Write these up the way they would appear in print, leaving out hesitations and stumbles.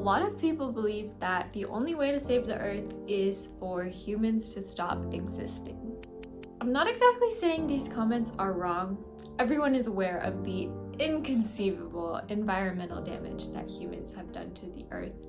lot of people believe that the only way to save the Earth is for humans to stop existing. I'm not exactly saying these comments are wrong. Everyone is aware of the inconceivable environmental damage that humans have done to the Earth.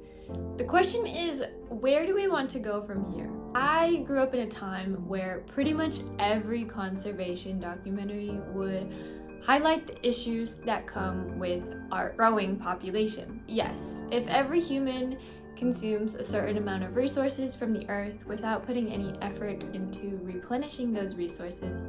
The question is, where do we want to go from here? I grew up in a time where pretty much every conservation documentary would highlight the issues that come with our growing population. Yes, if every human consumes a certain amount of resources from the earth without putting any effort into replenishing those resources,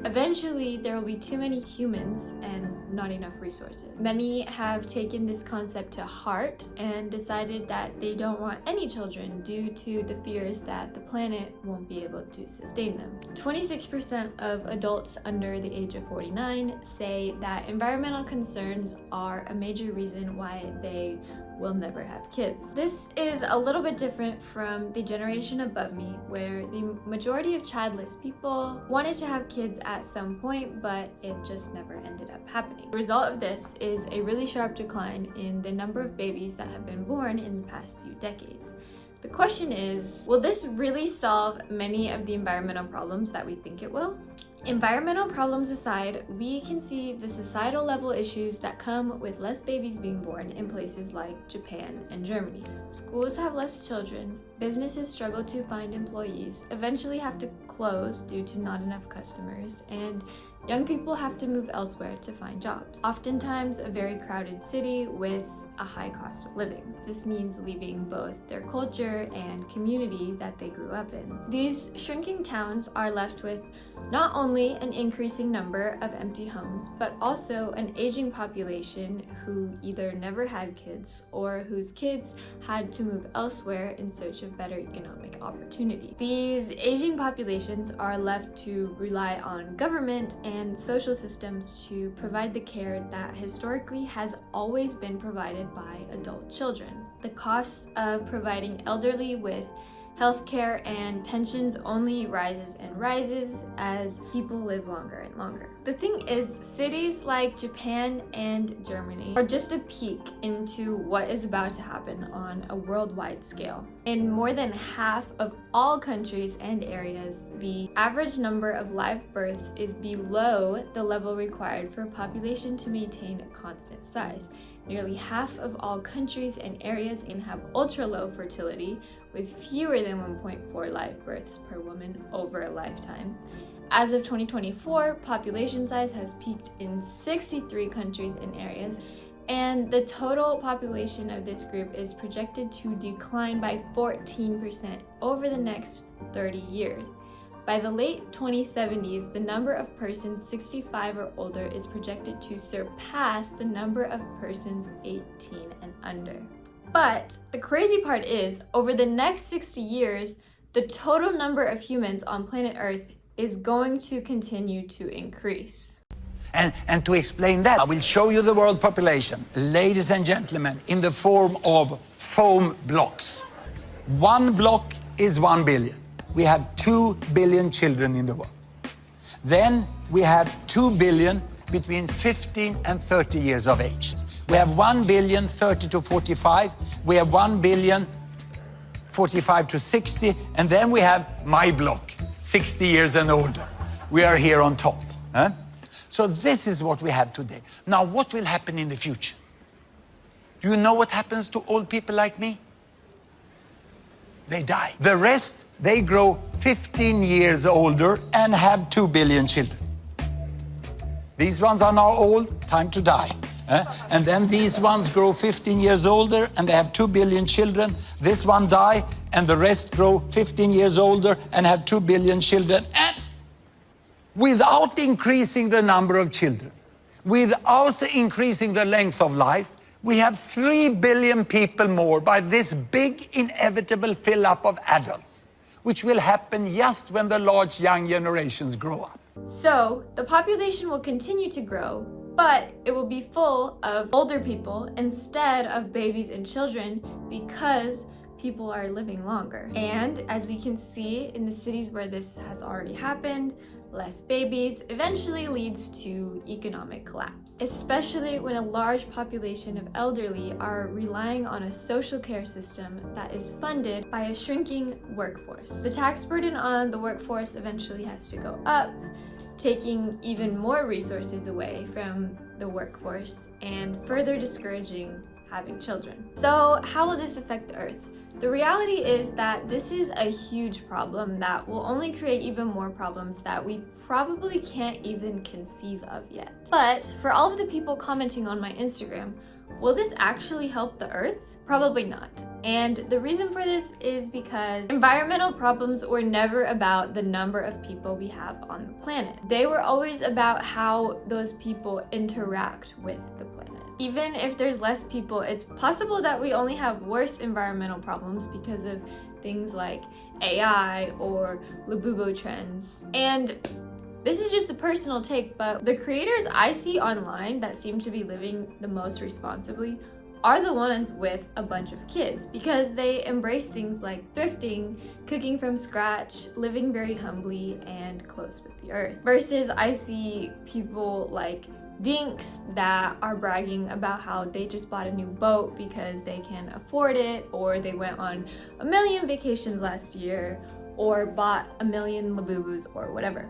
eventually there will be too many humans and not enough resources. Many have taken this concept to heart and decided that they don't want any children due to the fears that the planet won't be able to sustain them. 26% of adults under the age of 49 say that environmental concerns are a major reason why they will never have kids. This is a little bit different from the generation above me, where the majority of childless people wanted to have kids at some point, but it just never ended up happening. The result of this is a really sharp decline in the number of babies that have been born in the past few decades. The question is, will this really solve many of the environmental problems that we think it will? Environmental problems aside, we can see the societal level issues that come with less babies being born in places like Japan and Germany. Schools have less children, businesses struggle to find employees, eventually have to close due to not enough customers, and young people have to move elsewhere to find jobs. Oftentimes a very crowded city with a high cost of living. This means leaving both their culture and community that they grew up in. These shrinking towns are left with not only an increasing number of empty homes, but also an aging population who either never had kids or whose kids had to move elsewhere in search of better economic opportunity. These aging populations are left to rely on government and social systems to provide the care that historically has always been provided by adult children. The cost of providing elderly with healthcare and pensions only rises and rises as people live longer and longer. The thing is, cities like Japan and Germany are just a peek into what is about to happen on a worldwide scale. In more than half of all countries and areas, the average number of live births is below the level required for a population to maintain a constant size. Nearly half of all countries and areas have ultra-low fertility, with fewer than 1.4 live births per woman over a lifetime. As of 2024, population size has peaked in 63 countries and areas, and the total population of this group is projected to decline by 14% over the next 30 years. By the late 2070s, the number of persons 65 or older is projected to surpass the number of persons 18 and under. But the crazy part is, over the next 60 years, the total number of humans on planet Earth is going to continue to increase. And to explain that, I will show you the world population, ladies and gentlemen, in the form of foam blocks. One block is 1 billion. We have 2 billion children in the world. Then we have 2 billion between 15 and 30 years of age. We have 1 billion 30 to 45. We have 1 billion 45 to 60. And then we have my block, 60 years and older. We are here on top. So this is what we have today. Now, what will happen in the future? Do you know what happens to old people like me? They die. The rest, they grow 15 years older and have 2 billion children. These ones are now old, time to die. And then these ones grow 15 years older and they have 2 billion children. This one die and the rest grow 15 years older and have 2 billion children. And without increasing the number of children, without increasing the length of life, we have 3 billion people more by this big inevitable fill-up of adults, which will happen just when the large young generations grow up. So the population will continue to grow, but it will be full of older people instead of babies and children because people are living longer. And as we can see in the cities where this has already happened, less babies eventually leads to economic collapse, especially when a large population of elderly are relying on a social care system that is funded by a shrinking workforce. The tax burden on the workforce eventually has to go up, taking even more resources away from the workforce and further discouraging having children. So how will this affect the Earth? The reality is that this is a huge problem that will only create even more problems that we probably can't even conceive of yet. But for all of the people commenting on my Instagram, will this actually help the Earth? Probably not. And the reason for this is because environmental problems were never about the number of people we have on the planet. They were always about how those people interact with the planet. Even if there's less people, it's possible that we only have worse environmental problems because of things like AI or Labubu trends. And this is just a personal take, but the creators I see online that seem to be living the most responsibly are the ones with a bunch of kids because they embrace things like thrifting, cooking from scratch, living very humbly and close with the earth. Versus I see people like dinks that are bragging about how they just bought a new boat because they can afford it, or they went on a million vacations last year, or bought a million Labubus or whatever.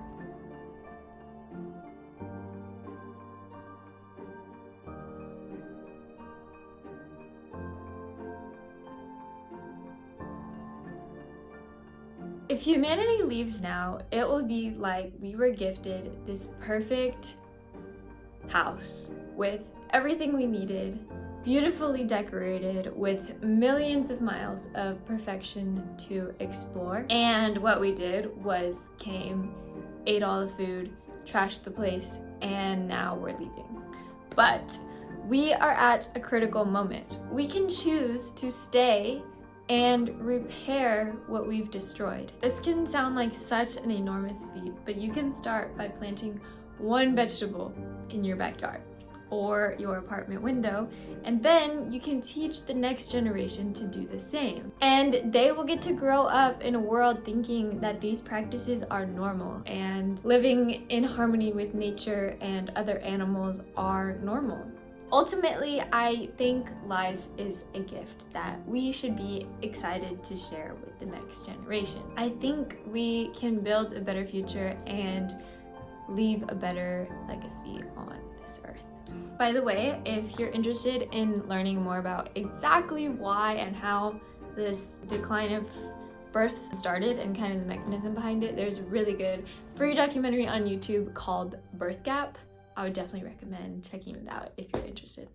If humanity leaves now, it will be like we were gifted this perfect house with everything we needed, beautifully decorated with millions of miles of perfection to explore. And what we did was came, ate all the food, trashed the place, and now we're leaving. But we are at a critical moment. We can choose to stay and repair what we've destroyed. This can sound like such an enormous feat, but you can start by planting one vegetable in your backyard or your apartment window, and then you can teach the next generation to do the same. And they will get to grow up in a world thinking that these practices are normal and living in harmony with nature and other animals are normal. Ultimately, I think life is a gift that we should be excited to share with the next generation. I think we can build a better future and leave a better legacy on this earth. By the way, if you're interested in learning more about exactly why and how this decline of births started and kind of the mechanism behind it, there's a really good free documentary on YouTube called Birthgap. I would definitely recommend checking it out if you're interested.